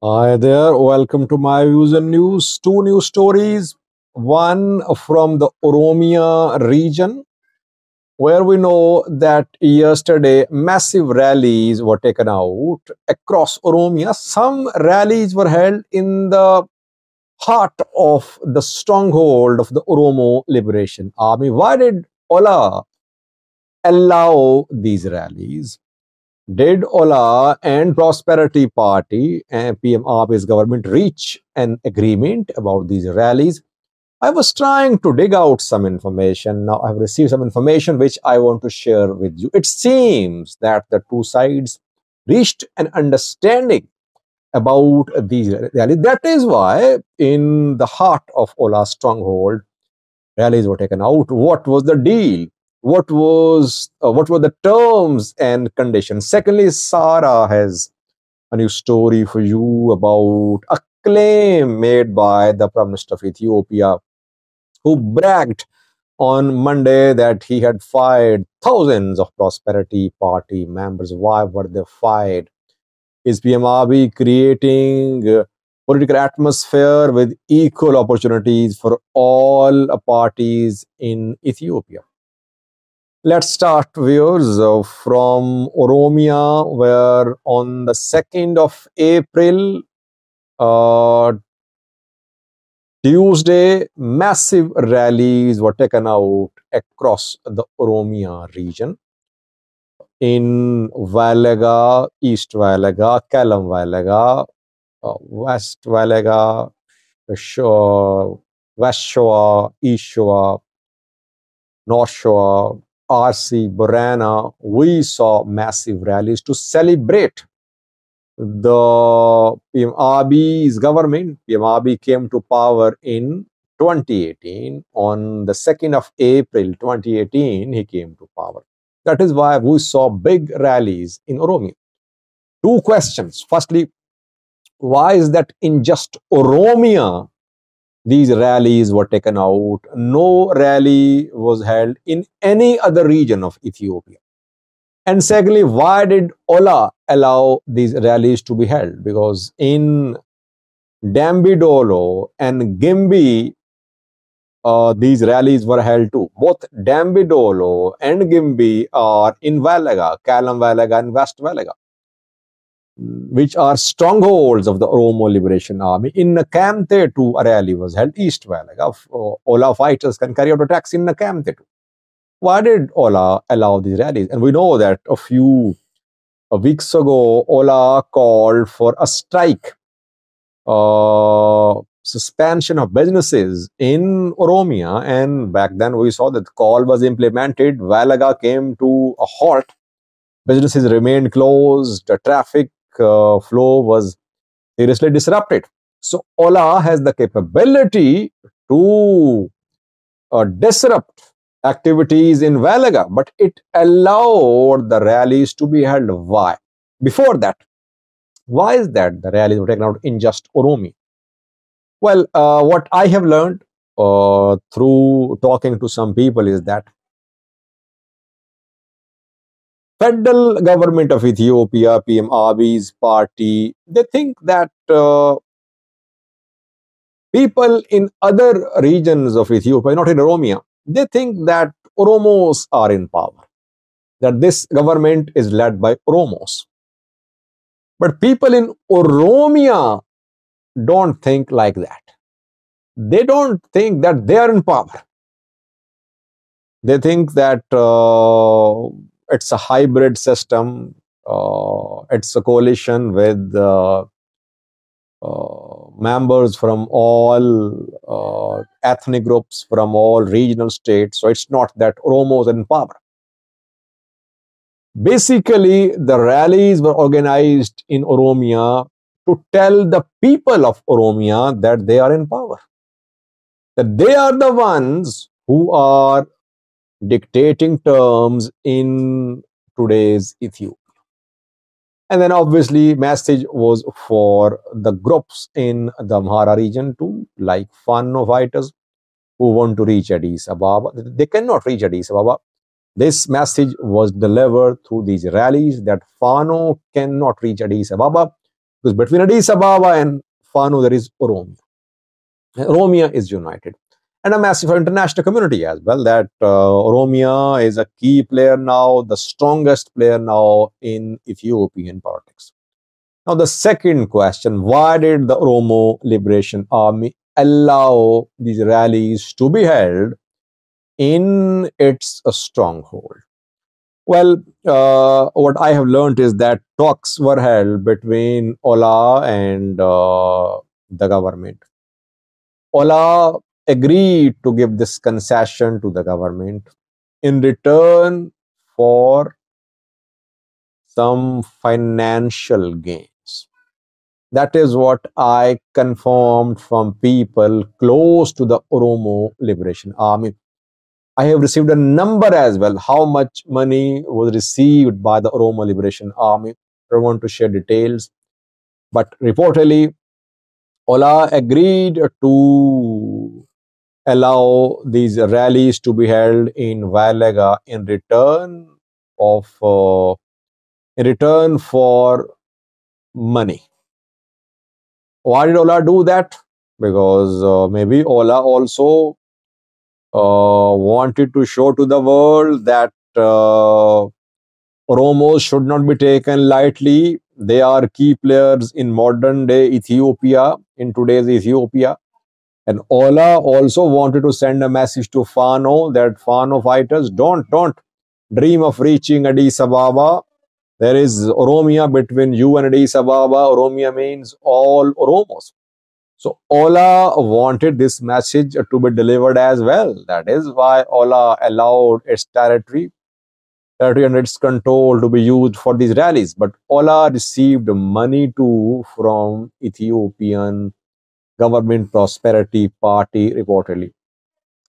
Hi there, welcome to my views and news. Two news stories. One from the Oromia region, where we know that yesterday massive rallies were taken out across Oromia. Some rallies were held in the heart of the stronghold of the Oromo Liberation Army. Why did OLA allow these rallies? Did OLA and Prosperity Party and PM Abiy's government reach an agreement about these rallies? I was trying to dig out some information. Now I've received some information which I want to share with you. It seems that the two sides reached an understanding about these rallies. That is why, in the heart of OLA's stronghold, rallies were taken out. What was the deal? What were the terms and conditions? Secondly, Sarah has a new story for you about a claim made by the Prime Minister of Ethiopia, who bragged on Monday that he had fired thousands of Prosperity Party members. Why were they fired? Is PM Abiy creating political atmosphere with equal opportunities for all parties in Ethiopia? Let's start, viewers, from Oromia, where on the 2nd of April, Tuesday, massive rallies were taken out across the Oromia region in Valaga, East Valaga, Kalam Valaga, West Valaga, West Shoa, East Shoa, North Shore, RC, Borana. We saw massive rallies to celebrate the PM Abiy's government. PM Abiy came to power in 2018. On the 2nd of April 2018, he came to power. That is why we saw big rallies in Oromia. Two questions. Firstly, why is that in just Oromia these rallies were taken out? No rally was held in any other region of Ethiopia. And secondly, why did OLA allow these rallies to be held? Because in Dambidolo and Gimbi, these rallies were held too. Both Dambidolo and Gimbi are in Valaga, Kalam Valaga and West Valaga, which are strongholds of the Oromo Liberation Army. In Nakamte too, a rally was held, East Valaga. OLA fighters can carry out attacks in Nakamte too. Why did OLA allow these rallies? And we know that a few weeks ago, OLA called for a strike, suspension of businesses in Oromia. And back then we saw that the call was implemented. Valaga came to a halt. Businesses remained closed. The traffic flow was seriously disrupted. So OLA has the capability to disrupt activities in Valaga, but it allowed the rallies to be held. Why? Before that, why is that the rallies were taken out in just Oromia? Well, what I have learned through talking to some people is that federal government of Ethiopia, PM Abiy's party, they think that people in other regions of Ethiopia, not in Oromia, they think that Oromos are in power, that this government is led by Oromos. But people in Oromia don't think like that. They don't think that they are in power. They think that it's a hybrid system. It's a coalition with members from all ethnic groups, from all regional states. So it's not that Oromos are in power. Basically, the rallies were organized in Oromia to tell the people of Oromia that they are in power, that they are the ones who are dictating terms in today's Ethiopia. And then obviously message was for the groups in the Amhara region too, like Fano fighters who want to reach Addis Ababa. They cannot reach Addis Ababa. This message was delivered through these rallies that Fano cannot reach Addis Ababa Because between Addis Ababa and Fano, there is Oromia. Oromia is united. And a massive international community as well. That Oromia is a key player now, the strongest player now in Ethiopian politics. Now, the second question, why did the Oromo Liberation Army allow these rallies to be held in its stronghold? Well, what I have learned is that talks were held between OLA and the government. OLA agreed to give this concession to the government in return for some financial gains. That is what I confirmed from people close to the Oromo Liberation Army. I have received a number as well, how much money was received by the Oromo Liberation Army. I don't want to share details, but reportedly, Ola agreed to allow these rallies to be held in Valega of in return for money. Why did Ola do that? Because maybe Ola also wanted to show to the world that Oromos should not be taken lightly. They are key players in modern day Ethiopia, in today's Ethiopia. And Ola also wanted to send a message to Fano that Fano fighters don't dream of reaching Addis Ababa. There is Oromia between you and Addis Ababa. Oromia means all Oromos. So Ola wanted this message to be delivered as well. That is why Ola allowed its territory under its control to be used for these rallies. But Ola received money too from Ethiopian Government Prosperity Party reportedly.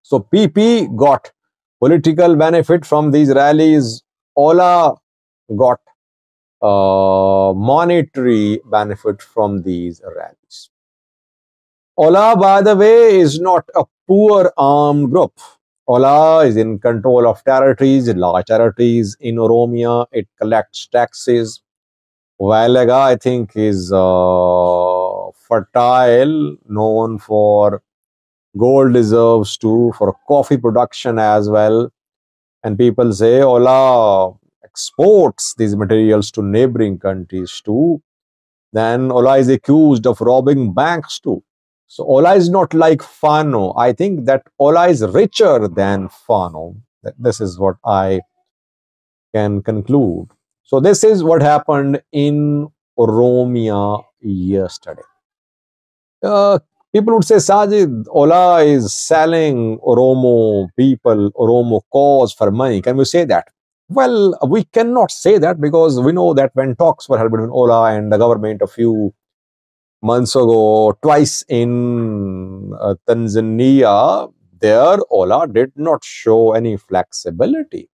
So PP got political benefit from these rallies. Ola got monetary benefit from these rallies. Ola, by the way, is not a poor armed group. Ola is in control of territories, large territories in Oromia. It collects taxes. Vailaga, I think, is fertile, known for gold reserves too, for coffee production as well. And people say Ola exports these materials to neighboring countries too. Then Ola is accused of robbing banks too. So Ola is not like Fano. I think that Ola is richer than Fano. This is what I can conclude. So this is what happened in Oromia yesterday. Uh, People would say, Sajid, Ola is selling Oromo people, Oromo cause for money. Can we say that? Well, we cannot say that because we know that when talks were held between Ola and the government a few months ago, twice in Tanzania, there Ola did not show any flexibility.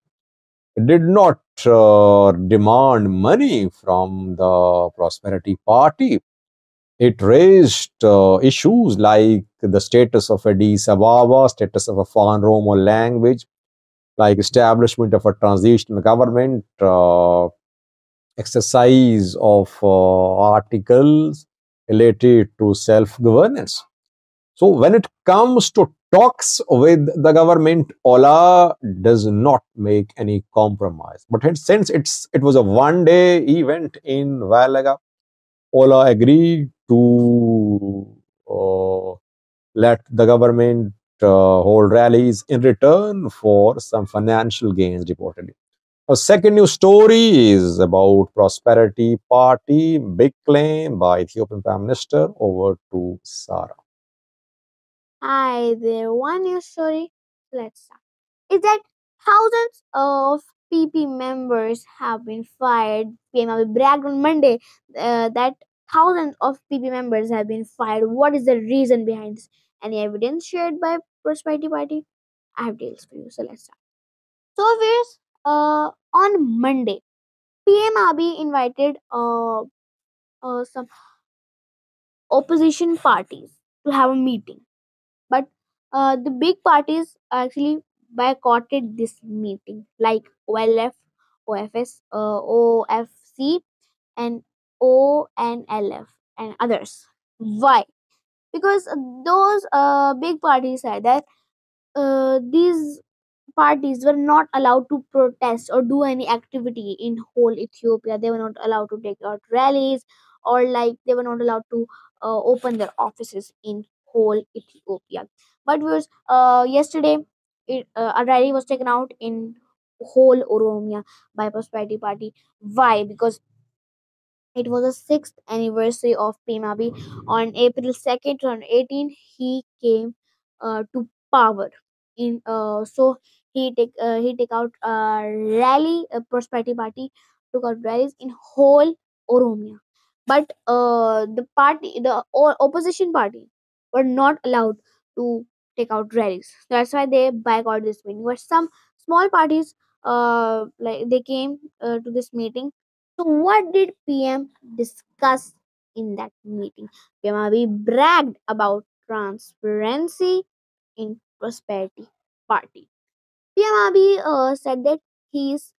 It did not demand money from the Prosperity Party. It raised issues like the status of Addis Ababa, status of a foreign Romo language, like establishment of a transitional government, exercise of articles related to self-governance. So when it comes to talks with the government, Ola does not make any compromise. But since it was a one-day event in Valaga, Ola agreed to let the government hold rallies in return for some financial gains, reportedly. A second news story is about Prosperity Party, big claim by Ethiopian Prime Minister. Over to Sarah. Hi there. One news story. Let's start. Is that thousands of PP members have been fired. PMI bragged on Monday that thousands of PP members have been fired. What is the reason behind this? Any evidence shared by Prosperity Party? I have details for you. So let's start. So, viewers, on Monday, PM Abiy invited some opposition parties to have a meeting. But the big parties actually boycotted this meeting, like OLF, OFS, OFC, and ONLF and others. Why? Because those big parties said that these parties were not allowed to protest or do any activity in whole Ethiopia. They were not allowed to take out rallies, or like they were not allowed to open their offices in whole Ethiopia. But was yesterday a rally was taken out in whole Oromia by Prosperity Party. Why? Because it was the sixth anniversary of Pimabi. On April 2nd, 2018, he came to power. So he take out rally. Prosperity Party took out rallies in whole Oromia, but the opposition party, were not allowed to take out rallies. That's why they boycotted this meeting. But some small parties, like they came to this meeting. So, what did PM discuss in that meeting? PM Abiy bragged about transparency in Prosperity Party. PM Abiy said that he is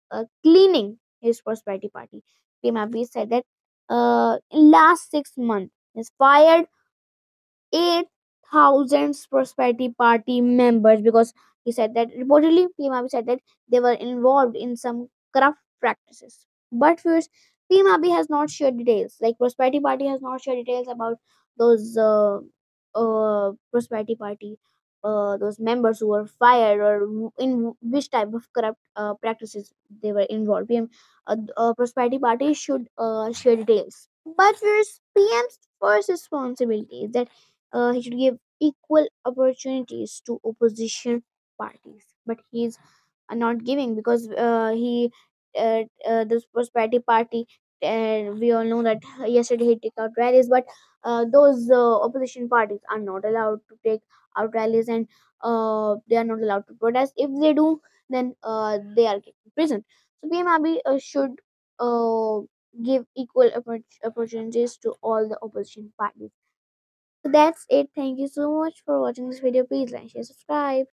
cleaning his Prosperity Party. PM Abiy said that in last 6 months, he's fired 8,000 Prosperity Party members, because he said that reportedly PM said that they were involved in some corrupt practices. But first, PM has not shared details. Like Prosperity Party has not shared details about those Prosperity Party, those members who were fired, or in which type of corrupt practices they were involved. Prosperity Party should share details. But first, PM's first responsibility is that he should give equal opportunities to opposition parties, but he's not giving, because this Prosperity Party, we all know that yesterday he took out rallies, but those opposition parties are not allowed to take out rallies, and they are not allowed to protest. If they do, then they are getting prison. So PMRB should uh, give equal opportunities to all the opposition parties. So that's it. Thank you so much for watching this video. Please like, share, subscribe.